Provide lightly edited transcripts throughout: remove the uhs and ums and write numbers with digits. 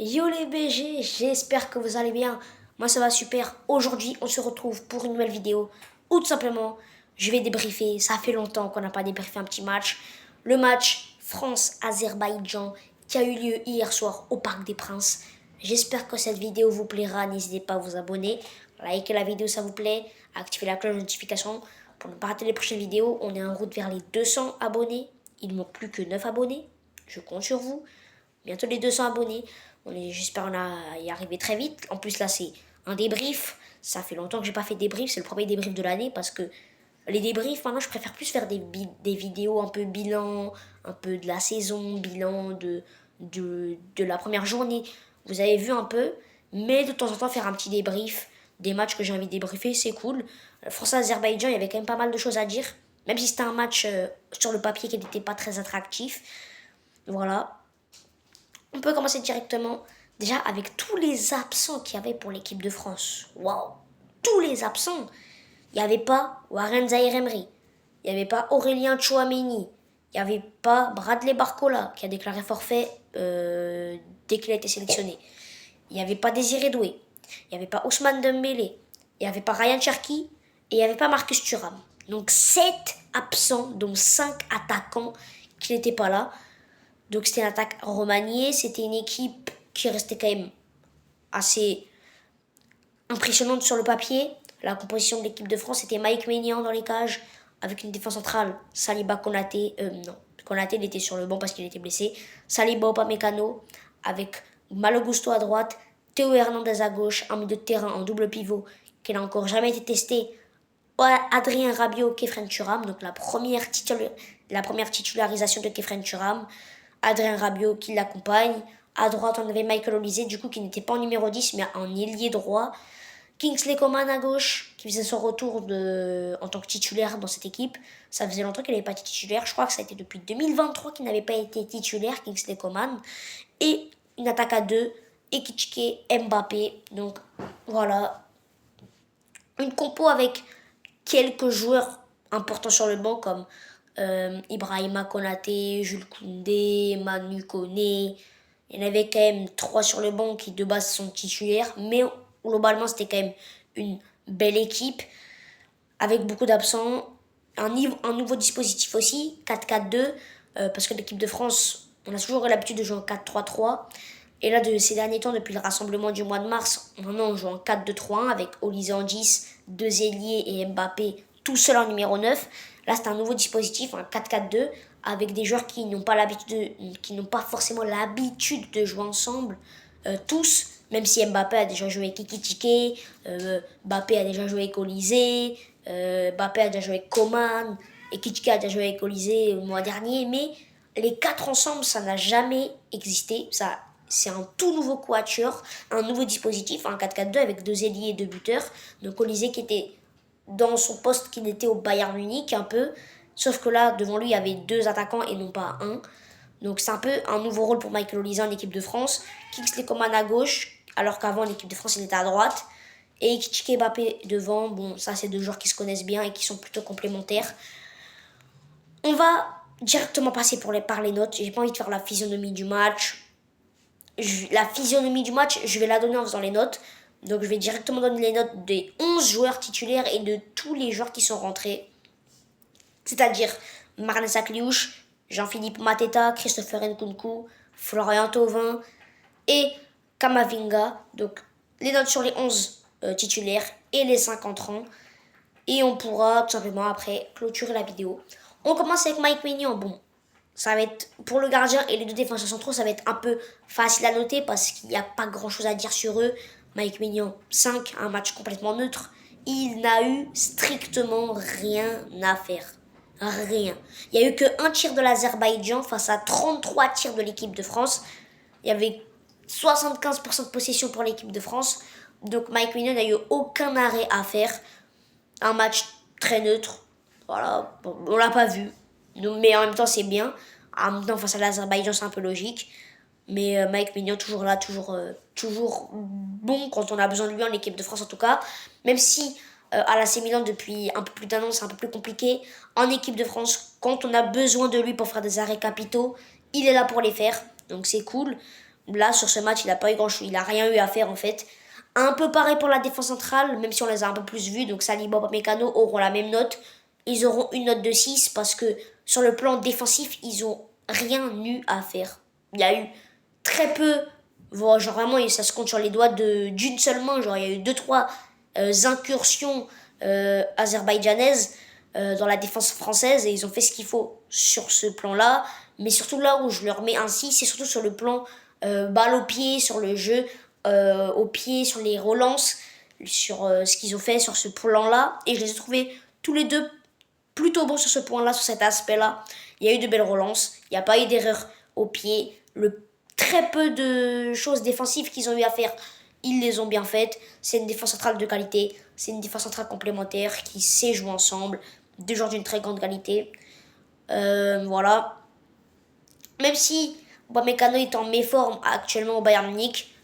Yo les BG, j'espère que vous allez bien. Moi ça va super. Aujourd'hui on se retrouve pour une nouvelle vidéo ou tout simplement je vais débriefer. Ça fait longtemps qu'on n'a pas débriefé un petit match. Le match France-Azerbaïdjan qui a eu lieu hier soir au Parc des Princes. J'espère que cette vidéo vous plaira. N'hésitez pas à vous abonner, liker la vidéo ça vous plaît, activer la cloche de notification pour ne pas rater les prochaines vidéos. On est en route vers les 200 abonnés. Il ne manque plus que 9 abonnés. Je compte sur vous. Bientôt les 200 abonnés. J'espère y arriver très vite. En plus, là, c'est un débrief. Ça fait longtemps que j'ai pas fait de débrief. C'est le premier débrief de l'année parce que les débriefs, maintenant, je préfère plus faire des vidéos un peu bilan, un peu de la saison, bilan de la première journée. Vous avez vu un peu. Mais de temps en temps, faire un petit débrief des matchs que j'ai envie de débriefer, c'est cool. France-Azerbaïdjan, il y avait quand même pas mal de choses à dire. Même si c'était un match sur le papier qui n'était pas très attractif. Voilà. On peut commencer directement déjà avec tous les absents qu'il y avait pour l'équipe de France. Waouh, tous les absents. Il n'y avait pas Warren Zaïre-Emery, il n'y avait pas Aurélien Tchouameni, il n'y avait pas Bradley Barcola qui a déclaré forfait dès qu'il a été sélectionné. Il n'y avait pas Désiré Doué, il n'y avait pas Ousmane Dembélé, il n'y avait pas Ryan Cherki et il n'y avait pas Marcus Thuram. Donc 7 absents, dont 5 attaquants qui n'étaient pas là. Donc c'était une attaque remaniée, c'était une équipe qui restait quand même assez impressionnante sur le papier. La composition de l'équipe de France c'était Mike Maignan dans les cages, avec une défense centrale, Saliba Konaté, non, Konaté il était sur le banc parce qu'il était blessé, Saliba Upamecano, avec Malo Gusto à droite, Théo Hernandez à gauche, un milieu de terrain en double pivot qui n'a encore jamais été testé, Adrien Rabiot, Khéphren Thuram, donc la première titularisation de Khéphren Thuram. Adrien Rabiot qui l'accompagne. À droite, on avait Michael Olise, du coup, qui n'était pas en numéro 10, mais en ailier droit. Kingsley Coman à gauche, qui faisait son retour en tant que titulaire dans cette équipe. Ça faisait longtemps qu'il n'avait pas été titulaire. Je crois que ça a été depuis 2023 qu'il n'avait pas été titulaire, Kingsley Coman. Et une attaque à deux, Ekitike, Mbappé. Donc, voilà. Une compo avec quelques joueurs importants sur le banc comme Ibrahima Konaté, Jules Koundé, Manu Koné. Il y en avait quand même 3 sur le banc qui de base sont titulaires, mais globalement c'était quand même une belle équipe avec beaucoup d'absents. Un nouveau dispositif aussi, 4-4-2, parce que l'équipe de France, on a toujours eu l'habitude de jouer en 4-3-3. Et là, ces derniers temps, depuis le rassemblement du mois de mars, maintenant on joue en 4-2-3-1 avec Olise en 10, 2 ailiers et Mbappé tout seul en numéro 9. Là, c'est un nouveau dispositif, un 4-4-2, avec des joueurs qui n'ont pas forcément l'habitude de jouer ensemble, tous, même si Mbappé a déjà joué avec Ekitike, Mbappé a déjà joué avec Olise, Mbappé a déjà joué avec Coman, Ekitike a déjà joué avec Olise le mois dernier, mais les 4 ensemble, ça n'a jamais existé. C'est un tout nouveau quatuor, un nouveau dispositif, un 4-4-2 avec 2 ailiers et 2 buteurs. Donc Olise qui était dans son poste qu'il était au Bayern Munich un peu, sauf que là devant lui il y avait 2 attaquants et non pas un. Donc c'est un peu un nouveau rôle pour Michael Olise en équipe de France. Kingsley Coman à gauche, alors qu'avant l'équipe de France il était à droite. Et Ekitike Mbappé devant, bon ça c'est 2 joueurs qui se connaissent bien et qui sont plutôt complémentaires. On va directement passer par les notes, j'ai pas envie de faire la physionomie du match. La physionomie du match, je vais la donner en faisant les notes. Donc je vais directement donner les notes des 11 joueurs titulaires et de tous les joueurs qui sont rentrés. C'est-à-dire Marnes Akliouche, Jean-Philippe Mateta, Christopher Nkunku, Florian Thauvin et Kamavinga. Donc les notes sur les 11 titulaires et les 5 entrants. Et on pourra tout simplement après clôturer la vidéo. On commence avec Mike Maignan. Bon, ça va être, pour le gardien et les 2 défenseurs centraux, ça va être un peu facile à noter parce qu'il n'y a pas grand chose à dire sur eux. Mike Maignan, 5, un match complètement neutre. Il n'a eu strictement rien à faire. Rien. Il n'y a eu qu'un tir de l'Azerbaïdjan face à 33 tirs de l'équipe de France. Il y avait 75% de possession pour l'équipe de France. Donc Mike Maignan n'a eu aucun arrêt à faire. Un match très neutre. Voilà, bon, on l'a pas vu. Mais en même temps, c'est bien. En même temps, face à l'Azerbaïdjan, c'est un peu logique. Mais Mike Maignan, toujours là, toujours bon quand on a besoin de lui en équipe de France, en tout cas. Même si à l'AC Milan, depuis un peu plus d'un an, c'est un peu plus compliqué. En équipe de France, quand on a besoin de lui pour faire des arrêts capitaux, il est là pour les faire. Donc c'est cool. Là, sur ce match, il n'a pas eu grand-chose, il n'a rien eu à faire en fait. Un peu pareil pour la défense centrale, même si on les a un peu plus vus. Donc Saliba, Upamecano auront la même note. Ils auront une note de 6 parce que sur le plan défensif, ils ont rien eu à faire. Il y a eu très peu, genre vraiment ça se compte sur les doigts d'une seule main. Genre il y a eu 2-3 incursions azerbaïdjanaises dans la défense française et ils ont fait ce qu'il faut sur ce plan-là. Mais surtout là où je leur mets un 6, c'est surtout sur le plan balle au pied, sur le jeu au pied, sur les relances, sur ce qu'ils ont fait sur ce plan-là. Et je les ai trouvés tous les deux plutôt bons sur ce point-là, sur cet aspect-là. Il y a eu de belles relances, il n'y a pas eu d'erreur au pied. Très peu de choses défensives qu'ils ont eu à faire, ils les ont bien faites. C'est une défense centrale de qualité, c'est une défense centrale complémentaire qui sait jouer ensemble, deux joueurs d'une très grande qualité. Voilà. Même si Upamecano est en méforme actuellement au Bayern Munich,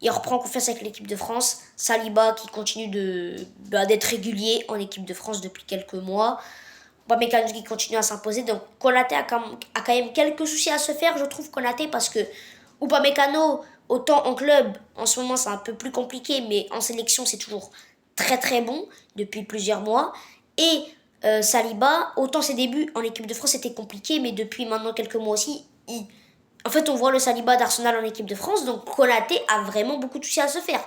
il reprend confiance avec l'équipe de France. Saliba qui continue d'être régulier en équipe de France depuis quelques mois. Upamecano qui continue à s'imposer. Donc Konaté a quand même quelques soucis à se faire, je trouve, Konaté, parce que Upamecano, autant en club, en ce moment c'est un peu plus compliqué, mais en sélection c'est toujours très très bon depuis plusieurs mois. Et Saliba, autant ses débuts en équipe de France étaient compliqués, mais depuis maintenant quelques mois aussi, en fait, on voit le Saliba d'Arsenal en équipe de France, donc Konaté a vraiment beaucoup de soucis à se faire.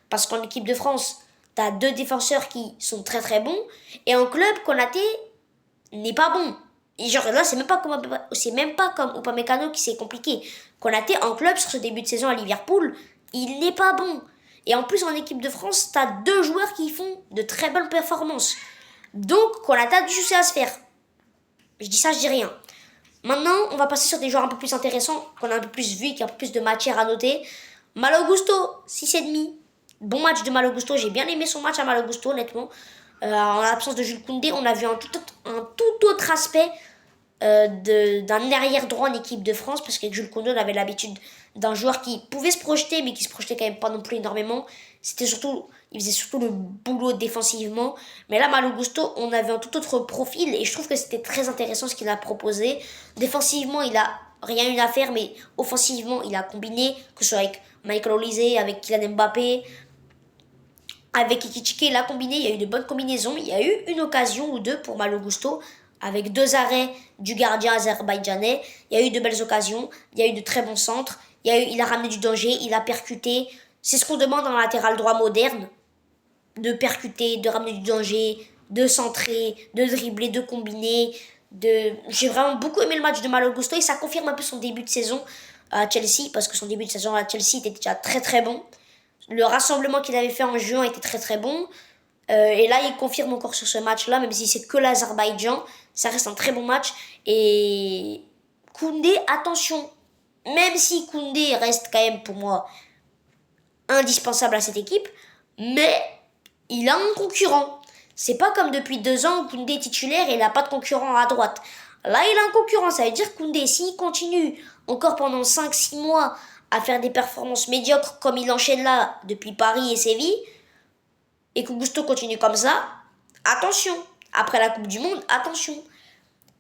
Parce qu'en équipe de France, t'as deux défenseurs qui sont très très bons, et en club, Konaté n'est pas bon. Et genre là, c'est même pas comme Upamecano qui c'est compliqué. Konaté en club sur ce début de saison à Liverpool, il n'est pas bon. Et en plus en équipe de France, t'as deux joueurs qui font de très bonnes performances. Donc Konaté a du souci à se faire. Je dis ça, je dis rien. Maintenant, on va passer sur des joueurs un peu plus intéressants, qu'on a un peu plus vu, qui a un peu plus de matière à noter. Malo Gusto, 6,5. Bon match de Malo Gusto, j'ai bien aimé son match à Malo Gusto, honnêtement. En l'absence de Jules Koundé, on a vu un tout autre aspect d'un arrière droit en équipe de France, parce qu'avec Jules Koundé, on avait l'habitude d'un joueur qui pouvait se projeter, mais qui se projetait quand même pas non plus énormément. Il faisait surtout le boulot défensivement. Mais là, Malo Gusto, on avait un tout autre profil, et je trouve que c'était très intéressant ce qu'il a proposé. Défensivement, il a rien eu à faire, mais offensivement, il a combiné, que ce soit avec Michael Olise, avec Kylian Mbappé, avec Ekitike, il a combiné, il y a eu de bonnes combinaisons. Il y a eu une occasion ou deux pour Malo Gusto, avec deux arrêts du gardien azerbaïdjanais. Il y a eu de belles occasions, il y a eu de très bons centres, il a ramené du danger, il a percuté. C'est ce qu'on demande en latéral droit moderne, de percuter, de ramener du danger, de centrer, de dribbler, de combiner. J'ai vraiment beaucoup aimé le match de Malo Gusto et ça confirme un peu son début de saison à Chelsea, parce que son début de saison à Chelsea était déjà très très bon. Le rassemblement qu'il avait fait en juin était très très bon. Et là, il confirme encore sur ce match-là, même si c'est que l'Azerbaïdjan, ça reste un très bon match. Et Koundé, attention, même si Koundé reste quand même pour moi indispensable à cette équipe, mais il a un concurrent. C'est pas comme depuis 2 ans où Koundé est titulaire et il n'a pas de concurrent à droite. Là, il a un concurrent, ça veut dire que Koundé, s'il continue encore pendant 5-6 mois à faire des performances médiocres comme il enchaîne là depuis Paris et Séville, et que Gusto continue comme ça, attention, après la Coupe du Monde, attention.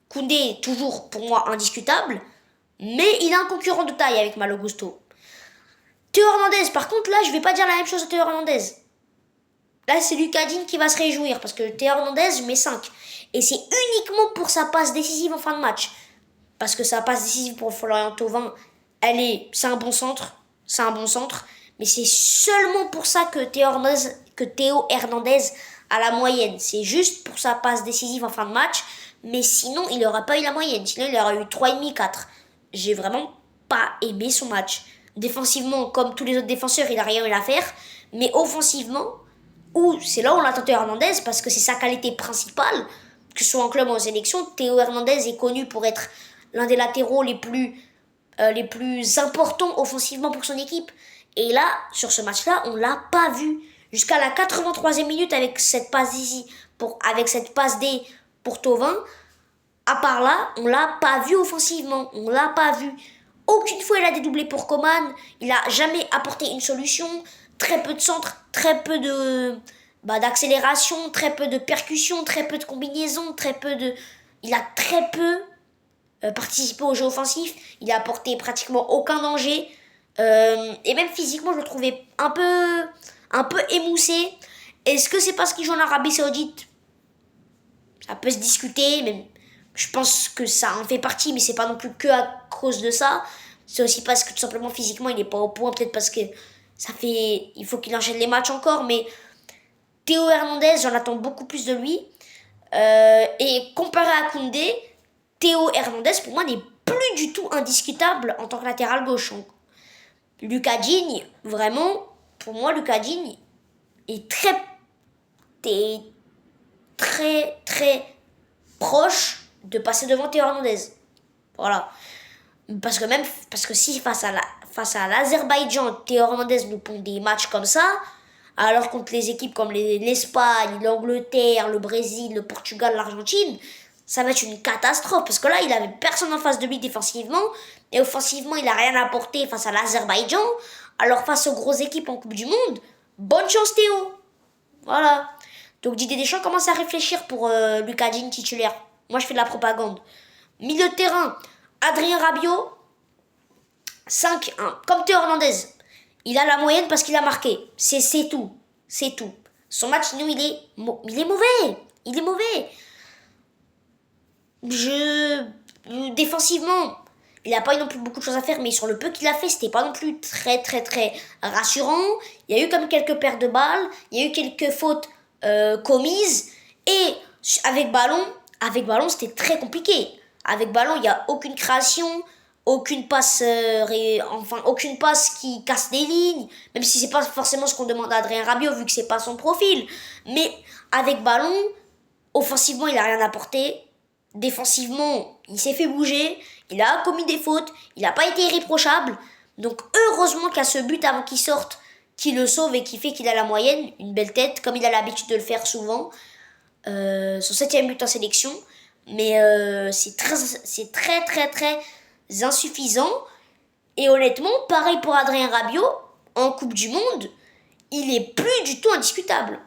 Koundé est toujours pour moi indiscutable, mais il a un concurrent de taille avec Malo Gusto. Théo Hernandez, par contre là, je vais pas dire la même chose de Théo Hernandez. Là, c'est Lucas Digne qui va se réjouir, parce que Théo Hernandez, je mets 5. Et c'est uniquement pour sa passe décisive en fin de match. Parce que sa passe décisive pour Florian Thauvin, c'est un bon centre. C'est un bon centre. Mais c'est seulement pour ça que Théo Hernandez a la moyenne. C'est juste pour sa passe décisive en fin de match. Mais sinon, il n'aura pas eu la moyenne. Sinon, il aurait eu 3,5, 4. J'ai vraiment pas aimé son match. Défensivement, comme tous les autres défenseurs, il n'a rien eu à faire. Mais offensivement, c'est là où on attend Théo Hernandez, parce que c'est sa qualité principale, que ce soit en club ou en sélection. Théo Hernandez est connu pour être l'un des latéraux les plus importants offensivement pour son équipe. Et là, sur ce match-là, on l'a pas vu. Jusqu'à la 83e minute avec cette passe D pour Thauvin, à part là, on l'a pas vu offensivement. On l'a pas vu. Aucune fois il a dédoublé pour Coman. Il a jamais apporté une solution. Très peu de centres, très peu d'accélération, très peu de percussion, très peu de combinaison, il a très peu participé au jeu offensif. Il a apporté pratiquement aucun danger. Et même physiquement, je le trouvais un peu émoussé. Est-ce que c'est parce qu'il joue en Arabie Saoudite? Ça peut se discuter, mais je pense que ça en fait partie, mais c'est pas non plus que à cause de ça. C'est aussi parce que tout simplement physiquement, il n'est pas au point, peut-être parce que il faut qu'il enchaîne les matchs encore, mais Théo Hernandez, j'en attends beaucoup plus de lui. Et comparé à Koundé, Théo Hernandez, pour moi, n'est plus du tout indiscutable en tant que latéral gauche. Lucas Digne, vraiment, pour moi, Lucas Digne est est très proche de passer devant Théo Hernandez. Voilà. Parce que si face à l'Azerbaïdjan, Théo Hernandez nous pond des matchs comme ça, alors contre les équipes comme l'Espagne, l'Angleterre, le Brésil, le Portugal, l'Argentine, ça va être une catastrophe. Parce que là, il avait personne en face de lui défensivement. Et offensivement, il n'a rien apporté face à l'Azerbaïdjan. Alors face aux grosses équipes en Coupe du Monde, bonne chance Théo. Voilà. Donc Didier Deschamps commence à réfléchir pour Lucas Digne titulaire. Moi, je fais de la propagande. Milieu de terrain, Adrien Rabiot, 5-1. Comme Théo Hernandez. Il a la moyenne parce qu'il a marqué. C'est tout. C'est tout. Son match, nous, il est mauvais. Il est mauvais. Défensivement, il n'a pas eu non plus beaucoup de choses à faire, mais sur le peu qu'il a fait, c'était pas non plus très rassurant. Il y a eu comme quelques pertes de balles, il y a eu quelques fautes commises, et avec ballon, c'était très compliqué. Avec ballon, il n'y a aucune création, aucune passe qui casse des lignes, même si c'est pas forcément ce qu'on demande à Adrien Rabiot vu que c'est pas son profil. Mais avec ballon, offensivement, il a rien apporté. Défensivement, il s'est fait bouger, il a commis des fautes, il n'a pas été irréprochable. Donc heureusement qu'il y a ce but avant qu'il sorte, qui le sauve et qui fait qu'il a la moyenne, une belle tête, comme il a l'habitude de le faire souvent. Son 7e but en sélection. Mais c'est très insuffisant. Et honnêtement, pareil pour Adrien Rabiot, en Coupe du Monde, il est plus du tout indiscutable.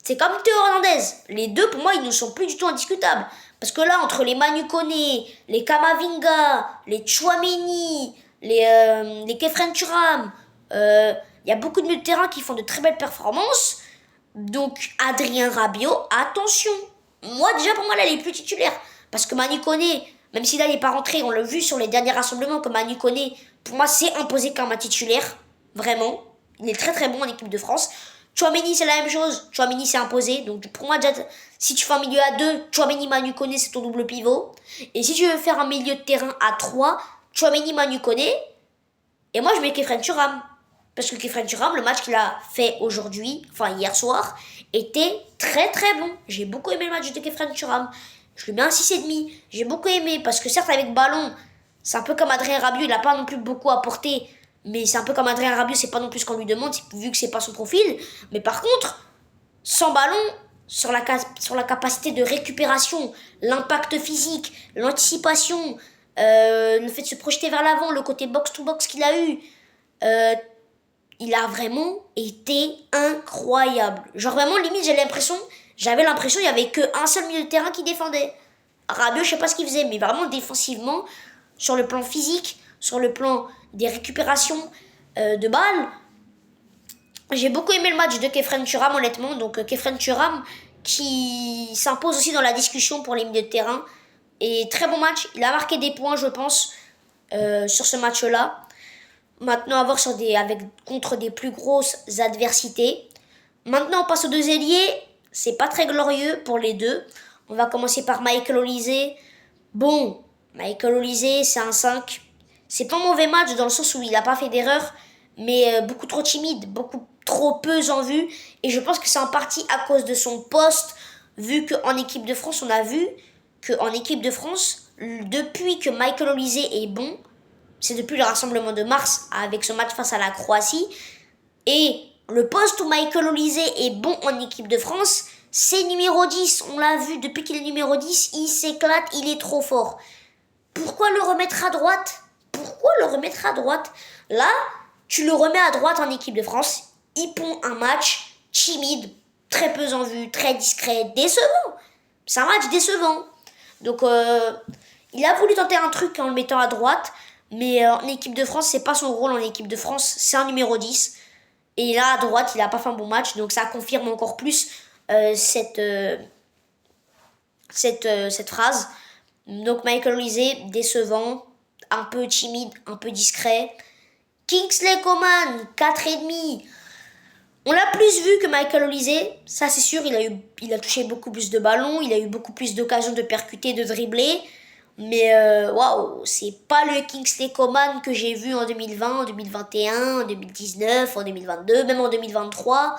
C'est comme Théo Hernandez. Les deux, pour moi, ils ne sont plus du tout indiscutables. Parce que là, entre les Manu Koné, les Kamavinga, les Tchouaméni, les Kefren Turam, il y a beaucoup de milieux de terrain qui font de très belles performances. Donc, Adrien Rabiot, attention. Moi, déjà, pour moi, là, il est plus titulaire. Parce que Manu Koné, même si là, il n'est pas rentré, on l'a vu sur les derniers rassemblements, que Manu Koné, pour moi, c'est imposé comme un titulaire. Vraiment. Il est très bon en équipe de France. Tchouaméni, c'est la même chose. Tchouaméni s'est imposé. Donc, pour moi, déjà, si tu fais un milieu à 2, Tchouaméni, Manu Koné, c'est ton double pivot. Et si tu veux faire un milieu de terrain à 3, Tchouaméni, Manu Koné. Et moi, je mets Kefren Turam. Parce que Kefren Turam, le match qu'il a fait aujourd'hui, enfin hier soir, était très bon. J'ai beaucoup aimé le match de Kefren Turam. Je lui mets un 6,5. J'ai beaucoup aimé. Parce que certes, avec ballon, c'est un peu comme Adrien Rabiot. Il n'a pas non plus beaucoup apporté. Mais c'est un peu comme Adrien Rabiot, c'est pas non plus ce qu'on lui demande, vu que c'est pas son profil. Mais par contre, sans ballon, sur la capacité de récupération, l'impact physique, l'anticipation, le fait de se projeter vers l'avant, le côté box-to-box qu'il a eu, il a vraiment été incroyable. Genre vraiment, limite, j'avais l'impression qu'il y avait qu'un seul milieu de terrain qui défendait. Rabiot, je sais pas ce qu'il faisait, mais vraiment défensivement, sur le plan physique, sur le plan des récupérations de balles. J'ai beaucoup aimé le match de Kefren Turam, honnêtement. Donc Kefren Turam qui s'impose aussi dans la discussion pour les milieux de terrain. Et très bon match. Il a marqué des points, je pense, sur ce match-là. Maintenant, à voir contre des plus grosses adversités. Maintenant, on passe aux deux ailiers. C'est pas très glorieux pour les deux. On va commencer par Michael Olise. Bon, Michael Olise, c'est un 5. C'est pas un mauvais match dans le sens où il n'a pas fait d'erreur, mais beaucoup trop timide, beaucoup trop peu en vue. Et je pense que c'est en partie à cause de son poste, vu qu'en équipe de France, on a vu qu'en équipe de France, depuis que Michael Olise est bon, c'est depuis le rassemblement de mars avec ce match face à la Croatie. Et le poste où Michael Olise est bon en équipe de France, c'est numéro 10. On l'a vu, depuis qu'il est numéro 10, il s'éclate, il est trop fort. Pourquoi le remettre à droite ? Là, tu le remets à droite en équipe de France. Il pond un match timide, très peu en vue, très discret, décevant. C'est un match décevant. Donc, il a voulu tenter un truc en le mettant à droite. Mais en équipe de France, c'est pas son rôle en équipe de France, c'est un numéro 10. Et là, à droite, il a pas fait un bon match, donc ça confirme encore plus cette phrase. Donc Michael Olise, décevant, un peu timide, un peu discret. Kingsley Coman, 4,5. On l'a plus vu que Michael Olise, ça c'est sûr, il a touché beaucoup plus de ballons, il a eu beaucoup plus d'occasions de percuter, de dribbler. Mais waouh, c'est pas le Kingsley Coman que j'ai vu en 2020, en 2021, en 2019, en 2022, même en 2023.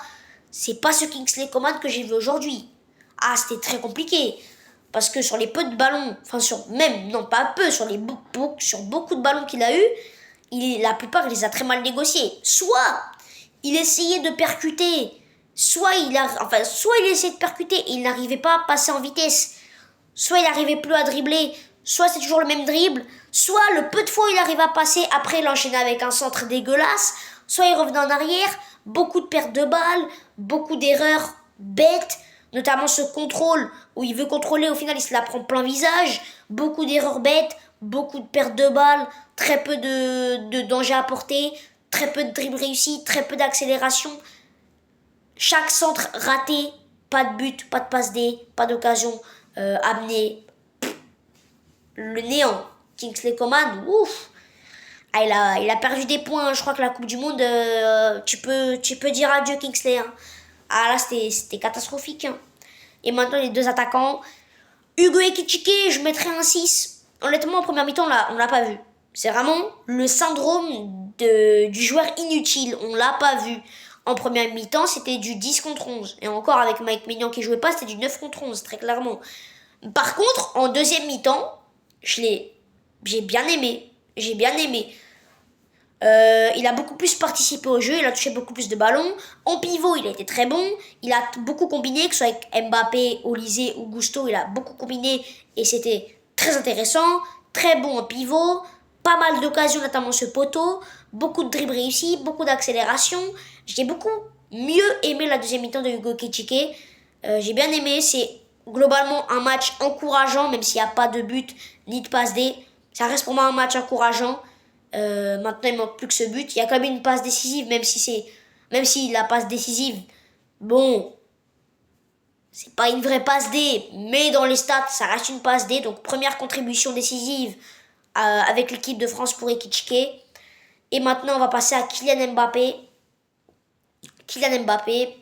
C'est pas ce Kingsley Coman que j'ai vu aujourd'hui. Ah, c'était très compliqué. Parce que sur les peu de ballons, enfin non pas peu, sur beaucoup de ballons qu'il a eu, la plupart il les a très mal négociés. Soit il essayait de percuter, soit il essayait de percuter et il n'arrivait pas à passer en vitesse. Soit il n'arrivait plus à dribbler, soit c'est toujours le même dribble, soit le peu de fois il arrive à passer, après il enchaînait avec un centre dégueulasse, soit il revenait en arrière, beaucoup de pertes de balles, beaucoup d'erreurs bêtes, notamment ce contrôle où il veut contrôler, au final il se la prend plein visage, beaucoup d'erreurs bêtes, beaucoup de pertes de balles, très peu de danger à porter, très peu de dribble réussi, très peu d'accélération. Chaque centre raté, pas de but, pas de passe D, pas d'occasion amenée. Le néant. Kingsley Coman, ouf. Ah, il a perdu des points. Je crois que la Coupe du Monde, tu peux dire adieu Kingsley. Hein. Ah là, c'était catastrophique. Hein. Et maintenant, les deux attaquants. Hugo Ekitike, je mettrais un 6. Honnêtement, en première mi-temps, on l'a pas vu. C'est vraiment le syndrome du joueur inutile. On l'a pas vu. En première mi-temps, c'était du 10 contre 11. Et encore, avec Mike Maignan qui jouait pas, c'était du 9 contre 11, très clairement. Par contre, en deuxième mi-temps, j'ai bien aimé. J'ai bien aimé. Il a beaucoup plus participé au jeu, il a touché beaucoup plus de ballons. En pivot, il a été très bon. Il a beaucoup combiné, que ce soit avec Mbappé, Olise ou Gusto, il a beaucoup combiné et c'était très intéressant. Très bon en pivot, pas mal d'occasions, notamment ce poteau. Beaucoup de dribbles réussis, beaucoup d'accélération. J'ai beaucoup mieux aimé la deuxième mi-temps de Hugo Ekitike. J'ai bien aimé, c'est globalement un match encourageant, même s'il n'y a pas de but ni de passe D. Ça reste pour moi un match encourageant. Maintenant, il manque plus que ce but. Il y a quand même une passe décisive, même si la passe décisive, bon, c'est pas une vraie passe D, mais dans les stats, ça reste une passe D. Donc, première contribution décisive avec l'équipe de France pour Ekitike. Et maintenant, on va passer à Kylian Mbappé. Kylian Mbappé,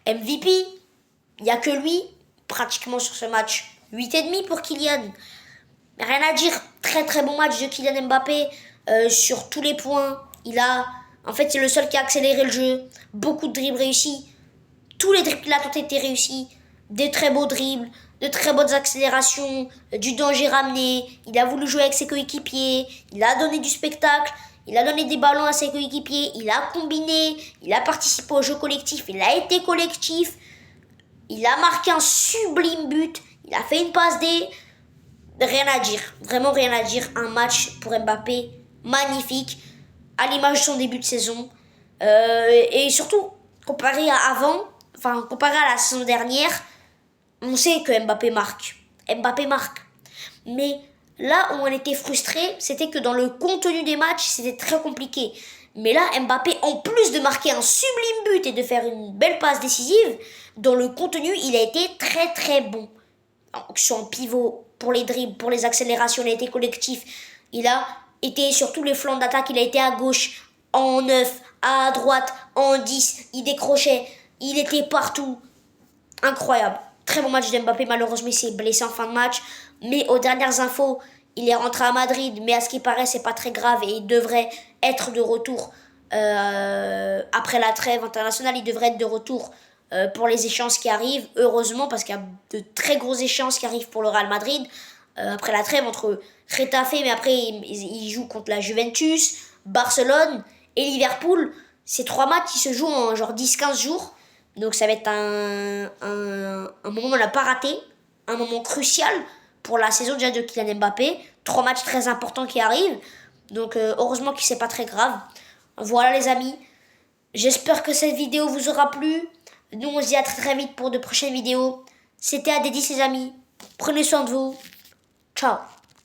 MVP. Il n'y a que lui, pratiquement sur ce match. 8,5 pour Kylian. Rien à dire, très très bon match de Kylian Mbappé sur tous les points. En fait, c'est le seul qui a accéléré le jeu. Beaucoup de dribbles réussis. Tous les dribbles qu'il a ont été réussis. Des très beaux dribbles, de très bonnes accélérations, du danger ramené. Il a voulu jouer avec ses coéquipiers. Il a donné du spectacle. Il a donné des ballons à ses coéquipiers. Il a combiné. Il a participé au jeu collectif. Il a été collectif. Il a marqué un sublime but. Il a fait une passe D. Rien à dire, vraiment rien à dire. Un match pour Mbappé magnifique, à l'image de son début de saison. Et surtout, comparé à la saison dernière, on sait que Mbappé marque. Mbappé marque. Mais là où on était frustré, c'était que dans le contenu des matchs, c'était très compliqué. Mais là, Mbappé, en plus de marquer un sublime but et de faire une belle passe décisive, dans le contenu, il a été très très bon. Que ce soit en pivot, pour les dribbles, pour les accélérations, il a été collectif. Il a été sur tous les flancs d'attaque, il a été à gauche, en 9, à droite, en 10, il décrochait, il était partout. Incroyable. Très bon match de Mbappé, malheureusement il s'est blessé en fin de match. Mais aux dernières infos, il est rentré à Madrid, mais à ce qui paraît c'est pas très grave et il devrait être de retour après la trêve internationale, il devrait être de retour pour les échéances qui arrivent, heureusement, parce qu'il y a de très grosses échéances qui arrivent pour le Real Madrid, après la trêve entre Getafe, mais après il joue contre la Juventus, Barcelone et Liverpool. Ces trois matchs qui se jouent en genre 10-15 jours, donc ça va être un moment à ne pas rater, un moment crucial pour la saison déjà de Kylian Mbappé, 3 matchs très importants qui arrivent, donc heureusement que c'est pas très grave. Voilà les amis, j'espère que cette vidéo vous aura plu. Nous on se dit à très très vite pour de prochaines vidéos. C'était Adedi les amis. Prenez soin de vous. Ciao.